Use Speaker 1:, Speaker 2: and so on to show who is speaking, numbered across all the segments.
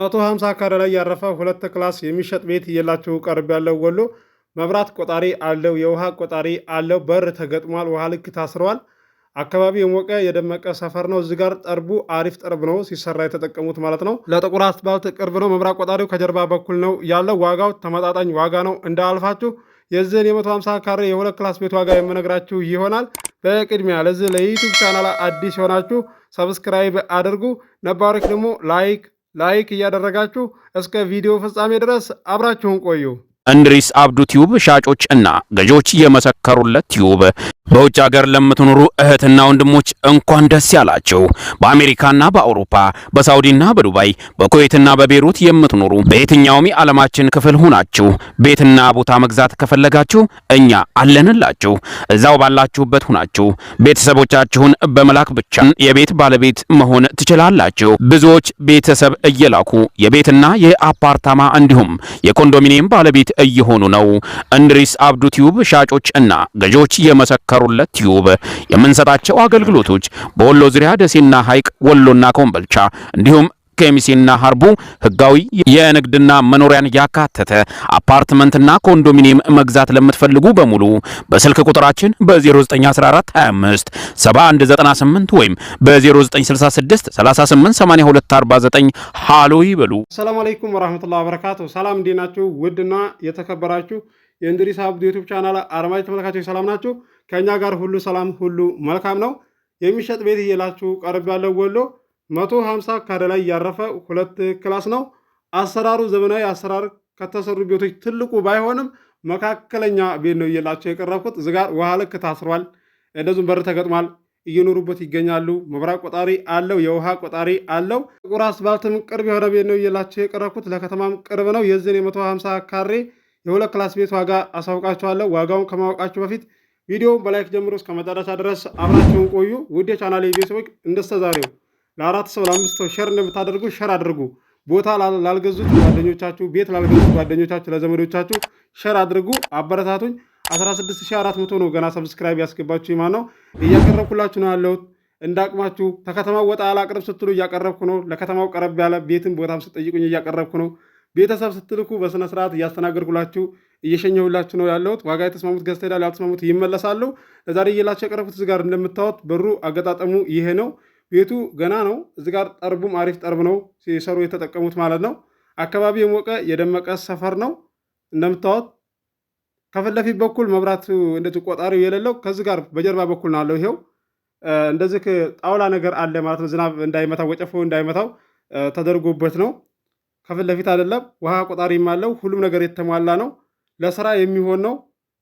Speaker 1: 150 ካሬ ላይ ያረፈ ሁለት ክላስ የሚሸጥ ቤት እየላችሁ ቀርብ ያለው ወሎ መብራት ቆጣሪ አለው፣ የውሃ ቆጣሪ አለው፣ በር ተገጥሟል፣ ውሃ ልክ ታስረዋል። አካባቢ የሞቀ የደመቀ ሰፈር ነው። እዚህ ጋር ጠርቡ አሪፍ ጠርብ ነው ሲሰራ የተጠቀሙት ማለት ነው። ለጥቁር አስፋልት ቅርብ ነው። መብራት ቆጣሪው ከጀርባ በኩል ነው ያለው። ዋጋው ተመጣጣኝ ዋጋ ነው። እንዳልፋችሁ የዚህን የ150 ካሬ የሁለት ክላስ ቤት ዋጋ የምነግራችሁ ይሆናል። በቅድሚያ ለዚህ ለዩቲዩብ ቻናል አዲስ የሆናችሁ ሰብስክራይብ አድርጉ፣ ነባሮች ደግሞ ላይክ እያደረጋችሁ እስከ ቪዲዮ ፍጻሜ ድረስ አብራችሁን ቆዩ።
Speaker 2: እንድሪስ አብዱ ቲዩብ ሻጮች እና ገዢዎች የመሰከሩለት ቲዩብ በውጭ ሀገር ለምትኖሩ እህትና ወንድሞች እንኳን ደስ ያላችሁ። በአሜሪካና በአውሮፓ በሳውዲና በዱባይ በኩዌትና በቤሩት የምትኖሩ በየትኛውም የዓለማችን ክፍል ሆናችሁ ቤትና ቦታ መግዛት ከፈለጋችሁ እኛ አለንላችሁ። እዛው ባላችሁበት ሆናችሁ ቤተሰቦቻችሁን በመላክ ብቻ የቤት ባለቤት መሆን ትችላላችሁ። ብዙዎች ቤተሰብ እየላኩ የቤትና የአፓርታማ እንዲሁም የኮንዶሚኒየም ባለቤት እየሆኑ ነው። እንድሪስ አብዱ ቲዩብ ሻጮች እና ገዢዎች የመሰከሩለት ቲዩብ የምንሰጣቸው አገልግሎቶች በወሎ ዙሪያ ደሴና ሐይቅ፣ ወሎና ኮምቦልቻ እንዲሁም ከሚሴና ሀርቡ ህጋዊ የንግድና መኖሪያን ያካተተ አፓርትመንትና ኮንዶሚኒየም መግዛት ለምትፈልጉ በሙሉ በስልክ ቁጥራችን በ0914 25 7198 ወይም በ0966 388249 ሃሎ ይበሉ።
Speaker 1: ሰላም አለይኩም ወራህመቱላሂ ወበረካቱ። ሰላም እንዴት ናችሁ? ውድና የተከበራችሁ የእንድሪስ አብዱ ዩቲዩብ ቻናል አድማጭ ተመልካቾች ሰላም ናችሁ? ከኛ ጋር ሁሉ ሰላም ሁሉ መልካም ነው። የሚሸጥ ቤት እየላችሁ ቀርብ ያለው ወሎ 150 ካሬ ላይ ያረፈ ሁለት ክላስ ነው። አሰራሩ ዘመናዊ አሰራር ከተሰሩ ቤቶች ትልቁ ባይሆንም መካከለኛ ቤት ነው እየላችሁ የቀረብኩት። እዚህ ጋር ውሃ ልክ ታስሯል፣ እንደዚሁም በር ተገጥሟል፣ እየኖሩበት ይገኛሉ። መብራት ቆጣሪ አለው፣ የውሃ ቆጣሪ አለው። ጥቁር አስፋልትም ቅርብ የሆነ ቤት ነው እየላችሁ የቀረብኩት። ለከተማም ቅርብ ነው። የዚህን የ150 ካሬ የሁለት ክላስ ቤት ዋጋ አሳውቃችኋለሁ። ዋጋውን ከማወቃችሁ በፊት ቪዲዮውን በላይክ ጀምሮ እስከ መጨረሻ ድረስ አብራችሁን ቆዩ። ውድ የቻናሌ ቤተሰቦች እንደስተዛሬው ለአራት ሰው ለአምስት ሰው ሸር እንደምታደርጉ ሸር አድርጉ። ቦታ ላልገዙት ጓደኞቻችሁ፣ ቤት ላልገዙት ጓደኞቻችሁ፣ ለዘመዶቻችሁ ሸር አድርጉ። አበረታቱኝ። 16400 ነው ገና ሰብስክራይብ ያስገባችሁ ይማን ነው እያቀረብኩላችሁ ነው ያለሁት። እንዳቅማችሁ ከከተማው ወጣ ያለ አቅርብ ስትሉ እያቀረብኩ ነው። ለከተማው ቀረብ ያለ ቤትን ቦታም ስትጠይቁኝ እያቀረብኩ ነው። ቤተሰብ ስትልኩ በስነ ስርዓት እያስተናገድኩላችሁ እየሸኘሁላችሁ ነው ያለሁት። ዋጋ የተስማሙት ገዝተው ሄዳሉ፣ ያልተስማሙት ይመለሳሉ። ለዛሬ እየላችሁ የቀረብኩት እዚህ ጋር እንደምታዩት በሩ አገጣጠሙ ይሄ ነው። ቤቱ ገና ነው። እዚህ ጋር ጠርቡም አሪፍ ጠርብ ነው ሲሰሩ የተጠቀሙት ማለት ነው። አካባቢ የሞቀ የደመቀ ሰፈር ነው እንደምታዩት። ከፊት ለፊት በኩል መብራት እንደዚህ ቆጣሪው የሌለው ከዚህ ጋር በጀርባ በኩል ነው አለው። ይሄው እንደዚህ ጣውላ ነገር አለ ማለት ነው። ዝናብ እንዳይመታው ወጨፎ እንዳይመታው ተደርጎበት ነው። ከፊት ለፊት አይደለም። ውሃ ቆጣሪም አለው። ሁሉም ነገር የተሟላ ነው። ለስራ የሚሆን ነው።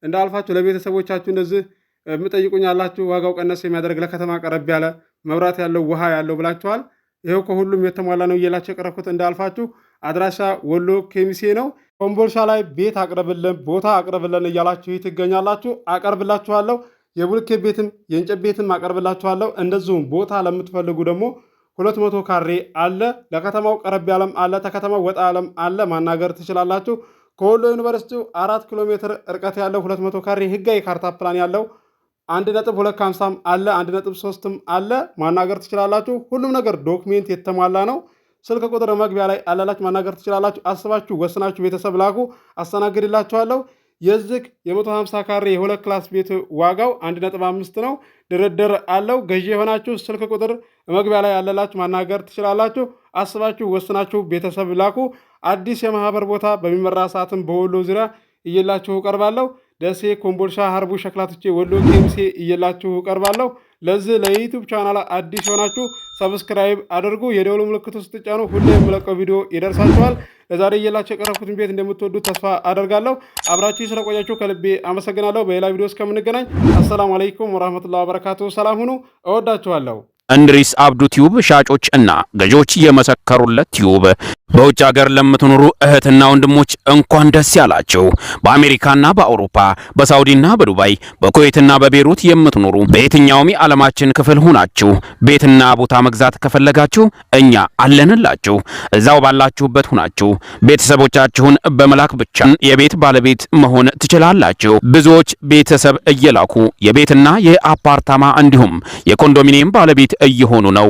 Speaker 1: እንዳልፋችሁ ለቤተሰቦቻችሁ እንደዚህ የምጠይቁኝ ያላችሁ ዋጋው ቀነስ የሚያደርግ ለከተማ ቀረብ ያለ መብራት ያለው ውሃ ያለው ብላችኋል። ይሄው ከሁሉም የተሟላ ነው እየላችሁ የቀረብኩት። እንዳልፋችሁ አድራሻ ወሎ ኬሚሴ ነው። ኮምቦልቻ ላይ ቤት አቅርብልን፣ ቦታ አቅርብልን እያላችሁ ትገኛላችሁ። አቀርብላችኋለሁ። የቡልኬት ቤትም የእንጨት ቤትም አቀርብላችኋለሁ። እንደዚሁም ቦታ ለምትፈልጉ ደግሞ 200 ካሬ አለ። ለከተማው ቀረብ ያለም አለ፣ ተከተማው ወጣ ያለም አለ። ማናገር ትችላላችሁ። ከወሎ ዩኒቨርሲቲው 4 ኪሎ ሜትር ርቀት ያለው 200 ካሬ ህጋዊ ካርታ ፕላን ያለው 1.250 አለ፣ 1.3 አለ። ማናገር ትችላላችሁ። ሁሉም ነገር ዶክሜንት የተሟላ ነው። ስልክ ቁጥር መግቢያ ላይ አላላችሁ፣ ማናገር ትችላላችሁ። አስባችሁ ወስናችሁ ቤተሰብ ላኩ፣ አስተናግድላችኋለሁ። የዚህ የ150 ካሬ የሁለት ክላስ ቤት ዋጋው 1.5 ነው። ድርድር አለው። ገዢ የሆናችሁ ስልክ ቁጥር መግቢያ ላይ ያለላችሁ ማናገር ትችላላችሁ። አስባችሁ ወስናችሁ ቤተሰብ ላኩ። አዲስ የማህበር ቦታ በሚመራ ሰዓትም በወሎ ዙሪያ እየላችሁ ቀርባለሁ። ደሴ፣ ኮምቦልቻ፣ ሀርቡ፣ ሸክላትቼ፣ ወሎ ኬሚሴ እየላችሁ ቀርባለሁ። ለዚህ ለዩቲዩብ ቻናል አዲስ ሆናችሁ ሰብስክራይብ አድርጉ። የደወሉ ምልክቱ ስትጫኑ ሁሌ የምለቀው ቪዲዮ ይደርሳችኋል። ለዛሬ እየላችሁ የቀረብኩትን ቤት እንደምትወዱት ተስፋ አደርጋለሁ። አብራችሁ ስለቆያችሁ ከልቤ አመሰግናለሁ። በሌላ ቪዲዮ እስከምንገናኝ አሰላሙ አለይኩም ወራህመቱላሂ ወበረካቱ። ሰላም ሁኑ። እወዳችኋለሁ።
Speaker 2: እንድሪስ አብዱ ቲዩብ ሻጮች እና ገዢዎች የመሰከሩለት ቲዩብ በውጭ ሀገር ለምትኖሩ እህትና ወንድሞች እንኳን ደስ ያላችሁ። በአሜሪካና በአውሮፓ በሳውዲና በዱባይ በኩዌትና በቤሩት የምትኖሩ በየትኛውም የዓለማችን ክፍል ሆናችሁ ቤትና ቦታ መግዛት ከፈለጋችሁ እኛ አለንላችሁ። እዛው ባላችሁበት ሆናችሁ ቤተሰቦቻችሁን በመላክ ብቻ የቤት ባለቤት መሆን ትችላላችሁ። ብዙዎች ቤተሰብ እየላኩ የቤትና የአፓርታማ እንዲሁም የኮንዶሚኒየም ባለቤት እየሆኑ ነው።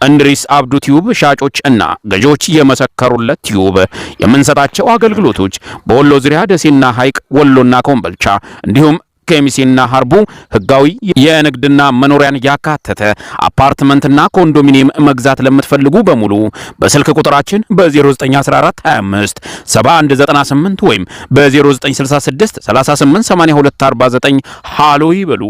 Speaker 2: እንድሪስ አብዱ ቲዩብ ሻጮች እና ገዢዎች የመሰከሩለት ቲዩብ የምንሰጣቸው አገልግሎቶች በወሎ ዙሪያ ደሴና ሐይቅ፣ ወሎና ኮምቦልቻ እንዲሁም ከሚሴና ሀርቡ ህጋዊ የንግድና መኖሪያን ያካተተ አፓርትመንትና ኮንዶሚኒየም መግዛት ለምትፈልጉ በሙሉ በስልክ ቁጥራችን በ0914257198 ወይም በ0966388249 ሃሎ ይበሉ።